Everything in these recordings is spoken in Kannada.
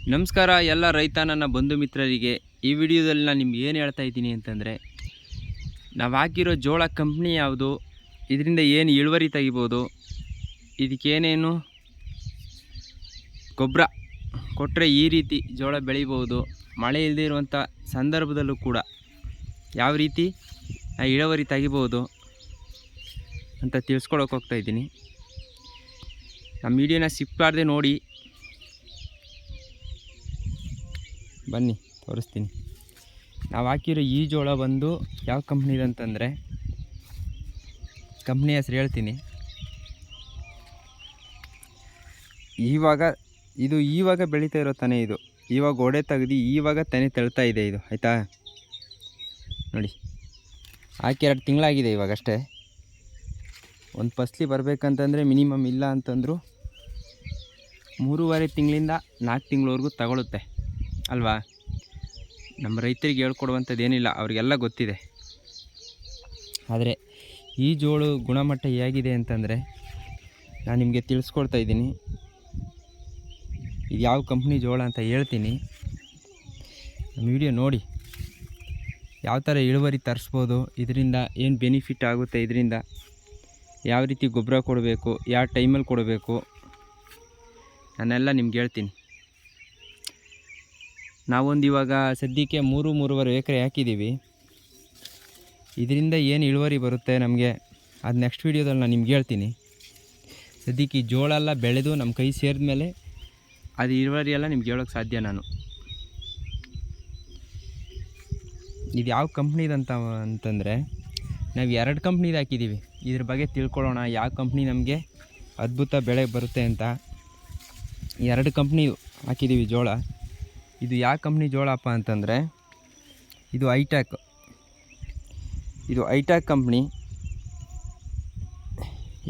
ನಮಸ್ಕಾರ ಎಲ್ಲ ರೈತ ನನ್ನ ಬಂಧು ಮಿತ್ರರಿಗೆ. ಈ ವಿಡಿಯೋದಲ್ಲಿ ನಾನು ನಿಮ್ಗೆ ಏನು ಹೇಳ್ತಾ ಇದ್ದೀನಿ ಅಂತಂದರೆ, ನಾವು ಹಾಕಿರೋ ಜೋಳ ಕಂಪ್ನಿ ಯಾವುದು, ಇದರಿಂದ ಏನು ಇಳುವರಿ ತೆಗಿಬೋದು, ಇದಕ್ಕೇನೇನು ಗೊಬ್ಬರ ಕೊಟ್ಟರೆ ಈ ರೀತಿ ಜೋಳ ಬೆಳಿಬೋದು, ಮಳೆ ಇಲ್ಲದೇ ಇರುವಂಥ ಸಂದರ್ಭದಲ್ಲೂ ಕೂಡ ಯಾವ ರೀತಿ ಇಳುವರಿ ತೆಗಿಬೋದು ಅಂತ ತಿಳಿಸ್ಕೊಳಕ್ಕೆ ಹೋಗ್ತಾಯಿದ್ದೀನಿ. ನಮ್ಮ ವಿಡಿಯೋನ ಸ್ಕಿಪ್ ಮಾಡದೆ ನೋಡಿ, ಬನ್ನಿ ತೋರಿಸ್ತೀನಿ. ನಾವು ಹಾಕಿರೋ ಈ ಜೋಳ ಬಂದು ಯಾವ ಕಂಪ್ನಿದು ಅಂತಂದರೆ, ಕಂಪ್ನಿ ಹೆಸ್ರು ಹೇಳ್ತೀನಿ. ಇವಾಗ ಬೆಳೀತಾ ಇರೋ ತಾನೆ ಇದು. ಇವಾಗ ಒಡೆ ತೆಗ್ದು ಇವಾಗ ತಾನೇ ತಳ್ತಾ ಇದೆ ಇದು, ಆಯಿತಾ? ನೋಡಿ, ಹಾಕಿ 2 ತಿಂಗಳಾಗಿದೆ ಇವಾಗಷ್ಟೇ. ಒಂದು ಫಸ್ಲಿ ಬರಬೇಕಂತಂದರೆ ಮಿನಿಮಮ್ ಇಲ್ಲ ಅಂತಂದರೂ 3.5 ತಿಂಗಳಿಂದ 4 ತಿಂಗಳವರೆಗೂ ತಗೊಳುತ್ತೆ ಅಲ್ವಾ? ನಮ್ಮ ರೈತರಿಗೆ ಹೇಳ್ಕೊಡುವಂಥದ್ದು ಏನಿಲ್ಲ, ಅವ್ರಿಗೆಲ್ಲ ಗೊತ್ತಿದೆ. ಆದರೆ ಈ ಜೋಳ ಗುಣಮಟ್ಟ ಹೇಗಿದೆ ಅಂತಂದರೆ ನಾನು ನಿಮಗೆ ತಿಳಿಸ್ಕೊಡ್ತಾ ಇದ್ದೀನಿ. ಇದು ಯಾವ ಕಂಪ್ನಿ ಜೋಳ ಅಂತ ಹೇಳ್ತೀನಿ. ನಮ್ಮ ವಿಡಿಯೋ ನೋಡಿ, ಯಾವ ಥರ ಇಳುವರಿ ತರಿಸ್ಬೋದು, ಇದರಿಂದ ಏನು ಬೆನಿಫಿಟ್ ಆಗುತ್ತೆ, ಇದರಿಂದ ಯಾವ ರೀತಿ ಗೊಬ್ಬರ ಕೊಡಬೇಕು, ಯಾವ ಟೈಮಲ್ಲಿ ಕೊಡಬೇಕು, ನಾನೆಲ್ಲ ನಿಮ್ಗೆ ಹೇಳ್ತೀನಿ. ನಾವೊಂದು ಇವಾಗ ಸದ್ಯಕ್ಕೆ 3-3.5 ಎಕರೆ ಹಾಕಿದ್ದೀವಿ. ಇದರಿಂದ ಏನು ಇಳುವರಿ ಬರುತ್ತೆ ನಮಗೆ, ಅದು ನೆಕ್ಸ್ಟ್ ವೀಡಿಯೋದಲ್ಲಿ ನಾನು ನಿಮ್ಗೆ ಹೇಳ್ತೀನಿ. ಸದ್ಯಕ್ಕೆ ಈ ಜೋಳ ಎಲ್ಲ ಬೆಳೆದು ನಮ್ಮ ಕೈ ಸೇರಿದ ಮೇಲೆ ಅದು ಇಳುವರಿ ಎಲ್ಲ ನಿಮ್ಗೆ ಹೇಳೋಕ್ಕೆ ಸಾಧ್ಯ ನಾನು. ಇದು ಯಾವ ಕಂಪ್ನಿದು ಅಂತಂದರೆ, ನಾವು 2 ಕಂಪ್ನಿದು ಹಾಕಿದ್ದೀವಿ. ಇದ್ರ ಬಗ್ಗೆ ತಿಳ್ಕೊಳ್ಳೋಣ, ಯಾವ ಕಂಪ್ನಿ ನಮಗೆ ಅದ್ಭುತ ಬೆಳೆ ಬರುತ್ತೆ ಅಂತ. 2 ಕಂಪ್ನಿ ಹಾಕಿದ್ದೀವಿ ಜೋಳ. ಇದು ಯಾವ ಕಂಪ್ನಿ ಜೋಳಪ್ಪ ಅಂತಂದರೆ, ಇದು ಐಟ್ಯಾಕ್. ಇದು ಐಟ್ಯಾಕ್ ಕಂಪ್ನಿ.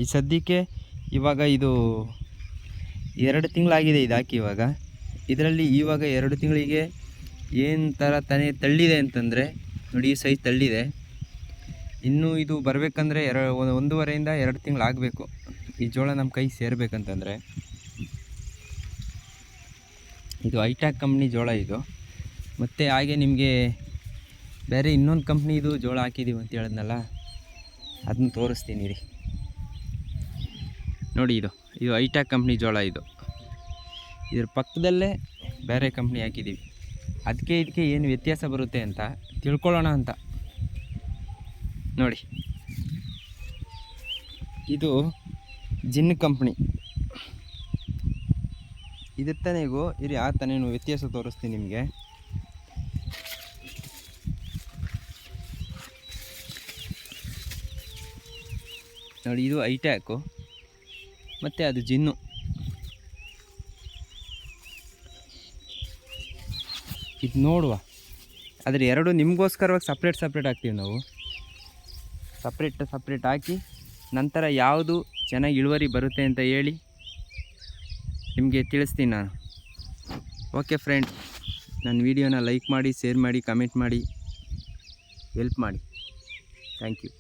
ಈ ಸದ್ಯಕ್ಕೆ ಇವಾಗ ಇದು 2 ತಿಂಗಳಾಗಿದೆ ಇದು ಹಾಕಿ. ಇದರಲ್ಲಿ ಇವಾಗ 2 ತಿಂಗಳಿಗೆ ಏನು ಥರ ತಾನೇ ತಳ್ಳಿದೆ ಅಂತಂದರೆ, ನೋಡಿ ಈ ಸೈಜ್ ತಳ್ಳಿದೆ. ಇನ್ನೂ ಇದು ಬರಬೇಕಂದ್ರೆ 1.5ರಿಂದ 2 ತಿಂಗಳಾಗಬೇಕು ಈ ಜೋಳ ನಮ್ಮ ಕೈ ಸೇರಬೇಕಂತಂದರೆ. ಇದು ಐಟ್ಯಾಕ್ ಕಂಪ್ನಿ ಜೋಳ ಇದು. ಮತ್ತು ಹಾಗೆ ನಿಮಗೆ ಬೇರೆ ಇನ್ನೊಂದು ಕಂಪ್ನಿದು ಜೋಳ ಹಾಕಿದ್ದೀವಿ ಅಂತ ಹೇಳಿದ್ನಲ್ಲ, ಅದನ್ನ ತೋರಿಸ್ತೀನಿ ರೀ. ನೋಡಿ, ಇದು ಐಟ್ಯಾಕ್ ಕಂಪ್ನಿ ಜೋಳ. ಇದ್ರ ಪಕ್ಕದಲ್ಲೇ ಬೇರೆ ಕಂಪ್ನಿ ಹಾಕಿದ್ದೀವಿ. ಇದಕ್ಕೆ ಏನು ವ್ಯತ್ಯಾಸ ಬರುತ್ತೆ ಅಂತ ತಿಳ್ಕೊಳ್ಳೋಣ ಅಂತ. ನೋಡಿ, ಇದು ಜಿನ್ ಕಂಪ್ನಿ. ಇದ್ರ ತಾನೇಗೂ ಇರಿ, ಆ ತಾನೇನು ವ್ಯತ್ಯಾಸ ತೋರಿಸ್ತೀನಿ ನಿಮಗೆ. ನೋಡಿ, ಇದು ಐಟ್ಯಾಕು ಮತ್ತು ಅದು ಜಿನ್ನು. ಇದು ನೋಡುವ, ಆದರೆ 2 ನಿಮಗೋಸ್ಕರವಾಗಿ ಸಪ್ರೇಟ್ ಹಾಕ್ತೀವಿ ನಾವು. ಸಪ್ರೇಟ್ ಹಾಕಿ ನಂತರ ಯಾವುದು ಚೆನ್ನಾಗಿ ಇಳುವರಿ ಬರುತ್ತೆ ಅಂತ ಹೇಳಿ ನಿಮಗೆ ತಿಳಿಸ್ತೀನಿ ನಾನು. ಓಕೆ ಫ್ರೆಂಡ್, ನನ್ನ ವಿಡಿಯೋನ ಲೈಕ್ ಮಾಡಿ, ಶೇರ್ ಮಾಡಿ, ಕಮೆಂಟ್ ಮಾಡಿ, ಹೆಲ್ಪ್ ಮಾಡಿ. Thank you.